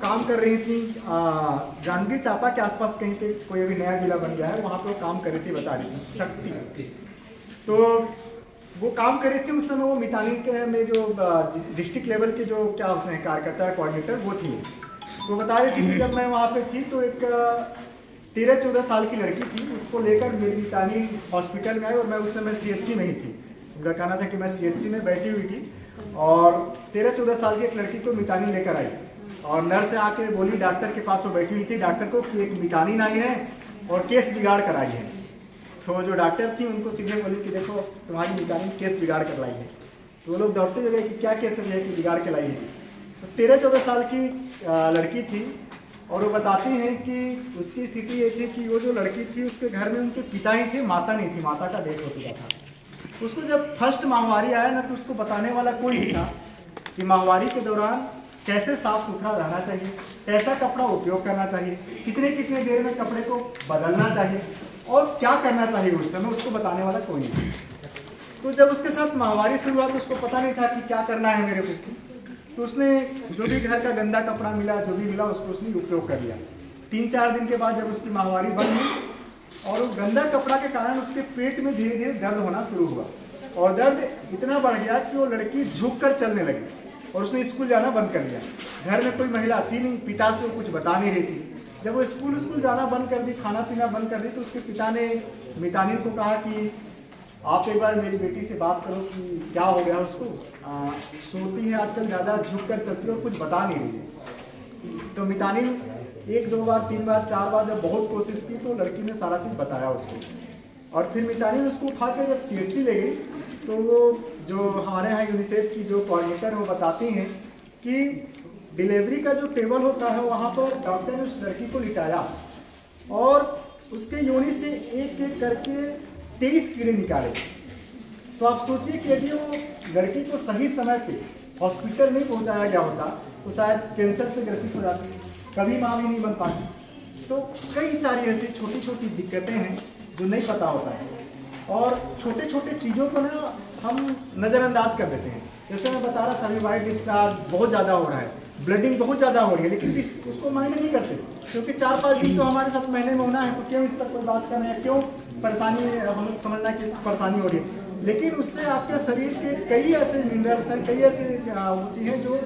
काम कर रही थी जांजगीर चांपा के आसपास कहीं पे, कोई अभी नया जिला बन गया है, वहाँ पे वो काम कर रही थी, बता रही थी शक्ति। तो वो काम कर रही थी उस समय, वो मितानी के में जो डिस्ट्रिक्ट लेवल के जो क्या होते हैं कार्यकर्ता कोऑर्डिनेटर वो थी। तो बता रही थी कि जब मैं वहाँ पे थी तो एक 13-14 साल की लड़की थी, उसको लेकर मेरी मितानी हॉस्पिटल में आई और मैं उस समय CHC में ही थी। उनका कहना था कि मैं CHC में बैठी हुई थी और 13-14 साल की एक लड़की को मितानी लेकर आई और नर्स से आके बोली, डॉक्टर के पास वो बैठी हुई थी, डॉक्टर को कि एक मितानी आई है और केस बिगाड़ कर आई है। तो जो डॉक्टर थी उनको सीधे बोली कि देखो तुम्हारी मितानी केस बिगाड़ कर लाई है। तो वो लोग दौड़ते हुए गए कि क्या केस है कि बिगाड़ के लाई है। तो 13-14 साल की लड़की थी और वो बताती हैं कि उसकी स्थिति ये थी कि वो जो लड़की थी उसके घर में उनके पिता ही थे, माता नहीं थी, माता का डेथ हो चुका था। उसको जब फर्स्ट माहवारी आया ना तो उसको बताने वाला कोई नहीं था कि माहवारी के दौरान कैसे साफ सुथरा रहना चाहिए, कैसा कपड़ा उपयोग करना चाहिए, कितने कितने देर में कपड़े को बदलना चाहिए और क्या करना चाहिए उस समय, उसको बताने वाला कोई नहीं। तो जब उसके साथ माहवारी शुरू हुआ तो उसको पता नहीं था कि क्या करना है मेरे को। तो उसने जो भी घर का गंदा कपड़ा मिला, जो भी मिला, उसको उसने उपयोग कर लिया। 3-4 दिन के बाद जब उसकी माहवारी बंद हुई और वो गंदा कपड़ा के कारण उसके पेट में धीरे धीरे दर्द होना शुरू हुआ और दर्द इतना बढ़ गया कि वो लड़की झुक कर चलने लगी और उसने स्कूल जाना बंद कर दिया। घर में कोई महिला थी नहीं, पिता से वो कुछ बता नहीं रही थी। जब वो स्कूल जाना बंद कर दी, खाना पीना बंद कर दी, तो उसके पिता ने मितानी को कहा कि आप एक बार मेरी बेटी से बात करो कि क्या हो गया उसको, सोती है आजकल, ज़्यादा झुक कर चलती है और कुछ बता नहीं रही है। तो मितानी 1-2 बार 3 बार 4 बार जब बहुत कोशिश की तो लड़की ने सारा चीज़ बताया उसको। और फिर मितानी ने उसको उठा कर जब CHC ले गई तो वो जो हमारे यहाँ यूनिसेफ की जो कोऑर्डिनेटर है वो बताती हैं कि डिलीवरी का जो टेबल होता है वहाँ पर डॉक्टर ने उस लड़की को लिटाया और उसके योनि से एक एक करके 23 कीड़े निकाले। तो आप सोचिए कि यदि वो लड़की को सही समय पे हॉस्पिटल नहीं पहुंचाया गया होता तो शायद कैंसर से ग्रसित हो जाती, कभी माँ भी नहीं बन पाती। तो कई सारी ऐसी छोटी छोटी दिक्कतें हैं जो नहीं पता होता है और छोटे छोटे चीज़ों को ना हम नज़रअंदाज कर देते हैं। जैसे मैं बता रहा था अभी वाइट डिस्चार्ज बहुत ज़्यादा हो रहा है, ब्लडिंग बहुत ज़्यादा हो रही है, लेकिन उसको मायने नहीं करते क्योंकि 4-5 दिन तो हमारे साथ महीने में होना है, तो क्यों इस पर कोई बात कर रहे हैं, क्यों परेशानी, हम लोग समझना कि परेशानी हो रही है। लेकिन उससे आपके शरीर के कई ऐसे मिनरल्स हैं, कई ऐसे होती हैं जो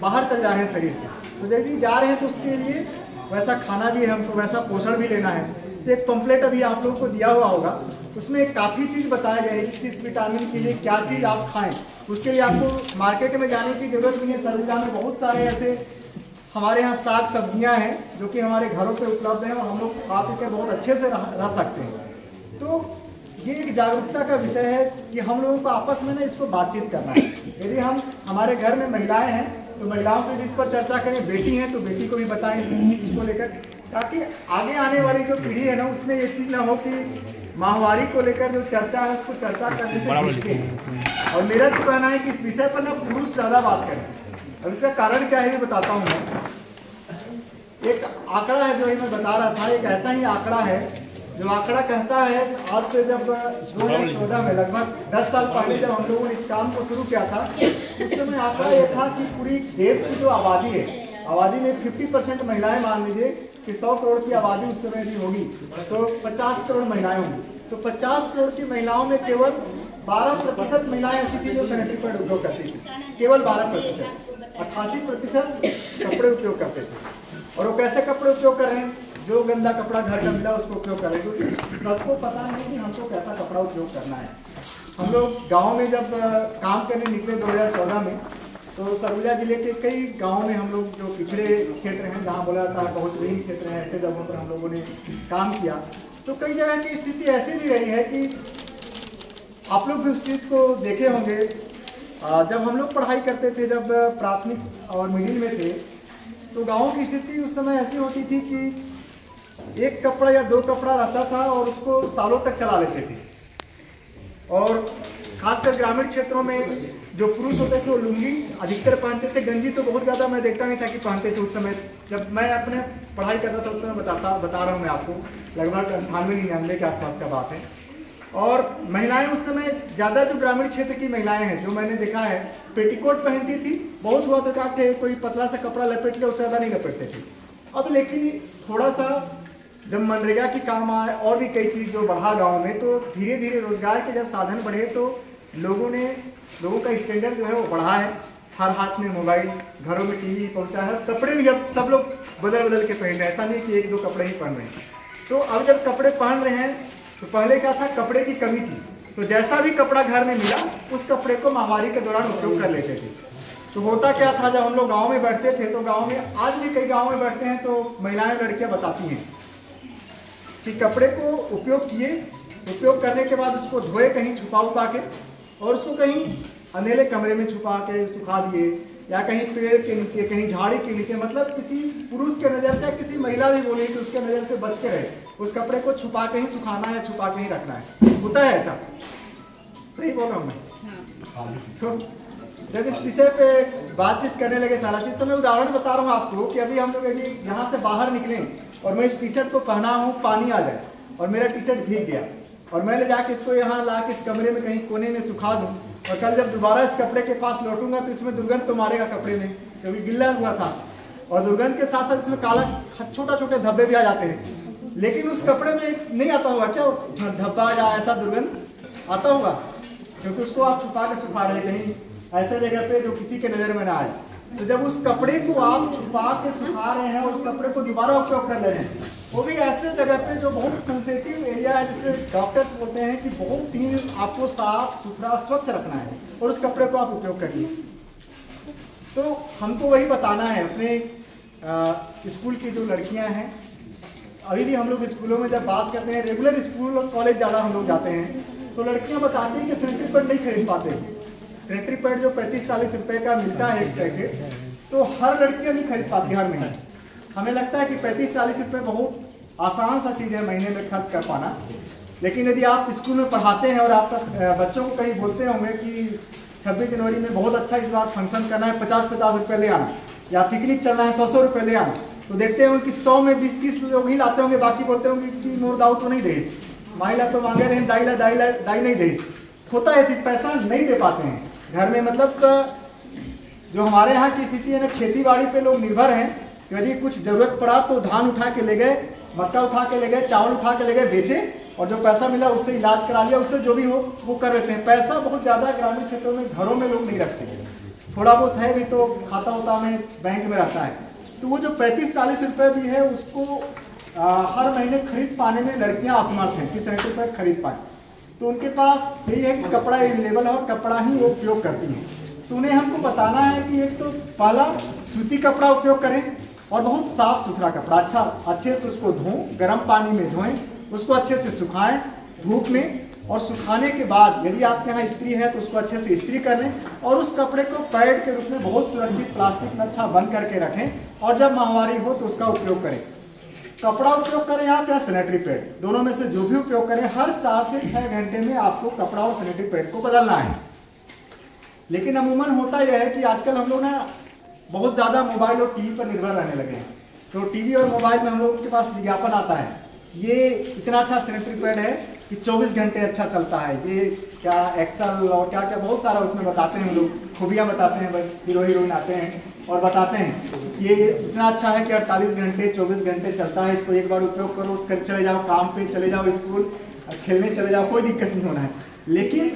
बाहर चल जा रहे हैं शरीर से। तो जब भी जा रहे हैं तो उसके लिए वैसा खाना भी है, हमको वैसा पोषण भी लेना है। तो एक पम्पलेट अभी आप लोगों को दिया हुआ होगा, उसमें काफ़ी चीज़ बताया गया है कि किस विटामिन के लिए क्या चीज़ आप खाएं। उसके लिए आपको मार्केट में जाने की जरूरत नहीं है। सरगुजा में बहुत सारे ऐसे हमारे यहाँ साग सब्जियाँ हैं जो कि हमारे घरों पे उपलब्ध हैं और हम लोग खा पी कर बहुत अच्छे से रह सकते हैं। तो ये एक जागरूकता का विषय है कि हम लोगों को आपस में ना इसको बातचीत करना है। यदि हम हमारे घर में महिलाएं हैं तो महिलाओं से भी इस पर चर्चा करें, बेटी हैं तो बेटी को भी बताएं इस चीज़ को लेकर, ताकि आगे आने वाली जो पीढ़ी है ना उसमें ये चीज़ ना हो कि माहवारी को लेकर जो चर्चा है उसको चर्चा करने से सीखते हैं। और मेरा तो कहना है कि इस विषय पर ना पुरुष ज़्यादा बात करें। अब इसका कारण क्या है ये बताता हूँ मैं। एक आंकड़ा है जो मैं बता रहा था, एक ऐसा ही आंकड़ा है जो आंकड़ा कहता है आज से जब 2014 में लगभग 10 साल पहले जब हम लोगों ने इस काम को शुरू किया था उस समय आंकड़ा ये था कि पूरी देश की जो आबादी है, आबादी में 50% महिलाएं, मान लीजिए कि 100 करोड़ की आबादी उस समय भी होगी तो 50 करोड़ महिलाएं होंगी। तो 50 करोड़ की महिलाओं में केवल 12% महिलाएं ऐसी थी जो सैनिटरी पैड उपयोग करती थी, केवल 12%। 88% कपड़े उपयोग करते थे। और वो कैसे कपड़े उपयोग कर रहे हैं? जो गंदा कपड़ा घर का मिला उसको उपयोग कर रहे हैं, क्योंकि सबको पता नहीं कि हमको कैसा कपड़ा उपयोग करना है। हम लोग गाँव में जब काम करने निकले 2014 में तो सरगुजा जिले के कई गाँव में हम लोग जो पिछड़े क्षेत्र हैं जहाँ बोला जाता है बहुत विहीन क्षेत्र हैं, ऐसे जगहों पर हम लोगों ने काम किया। तो कई जगह की स्थिति ऐसी भी रही है कि आप लोग भी उस चीज़ को देखे होंगे। जब हम लोग पढ़ाई करते थे, जब प्राथमिक और मिडिल में थे, तो गाँव की स्थिति उस समय ऐसी होती थी कि एक कपड़ा या 2 कपड़ा रहता था और उसको सालों तक चला लेते थे। और खासकर ग्रामीण क्षेत्रों में जो पुरुष होते थे वो लुंगी अधिकतर पहनते थे, गंजी तो बहुत ज़्यादा मैं देखता नहीं था कि पहनते थे उस समय। जब मैं अपने पढ़ाई करता था उस समय बता रहा हूँ मैं आपको, लगभग 98-99 के आसपास का बात है। और महिलाएं उस समय ज़्यादा जो ग्रामीण क्षेत्र की महिलाएं हैं जो मैंने देखा है पेटीकोट पहनती थी, बहुत हुआ तो क्या कोई पतला सा कपड़ा लपेट ले, उससे ज़्यादा नहीं लपेटते थे। अब लेकिन थोड़ा सा जब मनरेगा की काम आए और भी कई चीज़ जो बढ़ा गाँव में, तो धीरे धीरे रोजगार के जब साधन बढ़े तो लोगों का स्टैंडर्ड जो है वो बढ़ा है। हर हाथ में मोबाइल, घरों में टीवी पहुंचा है, कपड़े भी अब सब लोग बदल बदल के पहन रहे हैं, ऐसा नहीं कि एक दो कपड़े ही पहन रहे हैं। तो अब जब कपड़े पहन रहे हैं तो पहले क्या था, कपड़े की कमी थी, तो जैसा भी कपड़ा घर में मिला उस कपड़े को महामारी के दौरान उपयोग कर लेते थे। तो होता क्या था, जब हम लोग गाँव में बैठते थे तो गाँव में, आज भी कई गाँव में बैठते हैं तो महिलाएं लड़कियाँ बताती हैं कि कपड़े को उपयोग करने के बाद उसको धोए कहीं छुपा के, और उसको कहीं अंधेरे कमरे में छुपा के सुखा दिए, या कहीं पेड़ के नीचे, कहीं झाड़ी के नीचे, मतलब किसी पुरुष के नज़र से, किसी महिला भी बोले कि उसके नज़र से बच के रहे, उस कपड़े को छुपा के ही सुखाना है, छुपा के ही रखना है। होता है ऐसा, सही बोल रहा हूँ मैं? तो जब इस विषय पे बातचीत करने लगे सारा चीज़, तो मैं उदाहरण बता रहा हूँ आपको कि अभी हम लोग यदि यहाँ से बाहर निकले और मैं इस टी शर्ट को पहना हूँ, पानी आ जाए और मेरा टी शर्ट भीग गया, और मैं ले जाके इसको यहाँ ला के इस कमरे में कहीं कोने में सुखा दूँ, और कल जब दोबारा इस कपड़े के पास लौटूंगा तो इसमें दुर्गंध तो मारेगा कपड़े में, क्योंकि गिल्ला हुआ था, और दुर्गंध के साथ साथ इसमें काला छोटा छोटे धब्बे भी आ जाते हैं। लेकिन उस कपड़े में नहीं आता होगा क्या धब्बा या ऐसा दुर्गंध आता होगा, क्योंकि उसको आप छुपा के सुखा रहे हैं कहीं ऐसे जगह पे जो किसी के नज़र में ना आए। तो जब उस कपड़े को आप छुपा के सुखा रहे हैं और उस कपड़े को दोबारा उपयोग कर ले रहे हैं, वो भी ऐसे जगह पे जो बहुत सेंसिटिव एरिया है, जिसे डॉक्टर्स बोलते हैं कि बहुत ही आपको साफ सुथरा स्वच्छ रखना है, और उस कपड़े को आप उपयोग करिए। तो हमको वही बताना है अपने स्कूल की जो लड़कियां हैं, अभी भी हम लोग स्कूलों में जब बात करते हैं, रेगुलर स्कूल और कॉलेज ज़्यादा हम लोग जाते हैं, तो लड़कियाँ बताती हैं कि सैनिटरी पैड नहीं खरीद पाते। सैनिटरी पैड जो 35-40 रुपये का मिलता है एक पैकेट, तो हर लड़कियाँ नहीं खरीद पाती हर महीने। हमें लगता है कि 35-40 रुपये बहुत आसान सा चीज़ है महीने में खर्च कर पाना, लेकिन यदि आप स्कूल में पढ़ाते हैं और आप बच्चों को कहीं बोलते होंगे कि 26 जनवरी में बहुत अच्छा इस बार फंक्शन करना है, 50-50 रुपये ले आना, या पिकनिक चलना है 100-100 रुपये ले आना, तो देखते होंगे कि 100 में 20-30 लोग ही लाते होंगे, बाकी बोलते होंगे कि मोर दाऊ तो नहीं देस, माइला तो मांगे रहे, दाई नहीं देस। होता है चीज़, पैसा नहीं दे पाते हैं घर में। मतलब जो हमारे यहाँ की स्थिति है ना, खेती बाड़ी पे लोग निर्भर हैं, तो यदि कुछ ज़रूरत पड़ा तो धान उठा के ले गए, मक्का उठा के ले गए, चावल उठा के ले गए, बेचे, और जो पैसा मिला उससे इलाज करा लिया, उससे जो भी हो वो कर लेते हैं। पैसा बहुत ज़्यादा ग्रामीण क्षेत्रों में घरों में लोग नहीं रखते, थोड़ा बहुत है भी तो खाता होता में बैंक में रहता है। तो वो जो 35-40 रुपये भी है उसको हर महीने खरीद पाने में लड़कियां असमर्थ हैं कि सैनिटरी पैड खरीद पाए। तो उनके पास यही है कि कपड़ा अवेलेबल है और कपड़ा ही वो उपयोग करती हैं। तो उन्हें हमको बताना है कि एक तो पहला सूती कपड़ा उपयोग करें, और बहुत साफ सुथरा कपड़ा, अच्छे से उसको धोएं, गर्म पानी में धोएं, उसको अच्छे से सुखाएं धूप में, और सुखाने के बाद यदि आपके यहाँ इस्त्री है तो उसको अच्छे से इस्त्री कर लें, और उस कपड़े को पैड के रूप में बहुत सुरक्षित प्लास्टिक में अच्छा बंद करके रखें, और जब माहवारी हो तो उसका उपयोग करें। कपड़ा उपयोग करें या क्या सैनिटरी पैड, दोनों में से जो भी उपयोग करें, हर 4 से 6 घंटे में आपको कपड़ा और सैनिटरी पैड को बदलना है। लेकिन अमूमन होता यह है कि आजकल हम लोग ना बहुत ज़्यादा मोबाइल और टीवी पर निर्भर रहने लगे हैं। तो टीवी और मोबाइल में हम लोगों के पास विज्ञापन आता है, ये इतना अच्छा सैनिटरी पैड है कि 24 घंटे अच्छा चलता है, ये क्या एक्सल और क्या क्या बहुत सारा उसमें बताते हैं, हम लोग खूबियाँ बताते हैं, हीरोइन आते हैं और बताते हैं ये इतना अच्छा है कि 48 घंटे 24 घंटे चलता है, इसको एक बार उपयोग करो, कर चले जाओ काम पे, चले जाओ स्कूल, खेलने चले जाओ, कोई दिक्कत नहीं होना है। लेकिन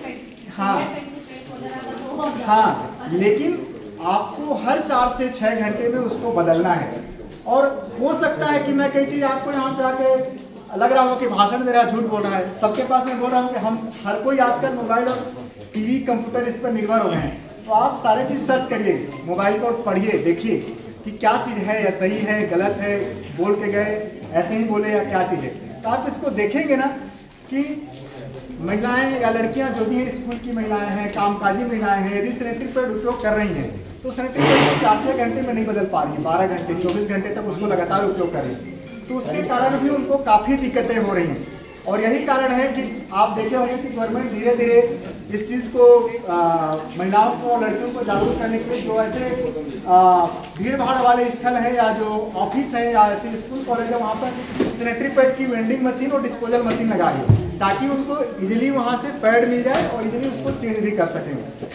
हाँ, लेकिन आपको हर 4 से 6 घंटे में उसको बदलना है। और हो सकता है कि मैं कई चीज़ आपको यहाँ पे आके लग रहा हो कि भाषण दे रहा है, झूठ बोल रहा है, सबके पास मैं बोल रहा हूँ कि हम हर कोई आजकल मोबाइल और टीवी कंप्यूटर इस पर निर्भर हो गए हैं। तो आप सारे चीज़ सर्च करिए, मोबाइल पर पढ़िए, देखिए कि क्या चीज़ है, या सही है, गलत है, बोल के गए ऐसे ही बोले या क्या चीज़ है। तो आप इसको देखेंगे ना कि महिलाएं या लड़कियां जो भी हैं, स्कूल की महिलाएं हैं, कामकाजी महिलाएं हैं, यदि सैनिटरी पैड उपयोग कर रही हैं तो सैनिटरी पैड 4-6 घंटे में नहीं बदल पा रही है, 12 घंटे 24 घंटे तक उसको लगातार उपयोग कर रही है। तो उसके कारण भी उनको काफ़ी दिक्कतें हो रही हैं। और यही कारण है कि आप देखे होंगे कि गवर्नमेंट धीरे धीरे इस चीज़ को महिलाओं को और लड़कियों को जागरूक करने के लिए जो ऐसे भीड़ भाड़ वाले स्थल हैं या जो ऑफिस हैं या ऐसे स्कूल कॉलेज है, वहाँ पर सैनिटरी पैड की वेंडिंग मशीन और डिस्पोजल मशीन लगा रही है। ताकि उनको इजीली वहाँ से पैड मिल जाए और इजीली उसको चेंज भी कर सकें।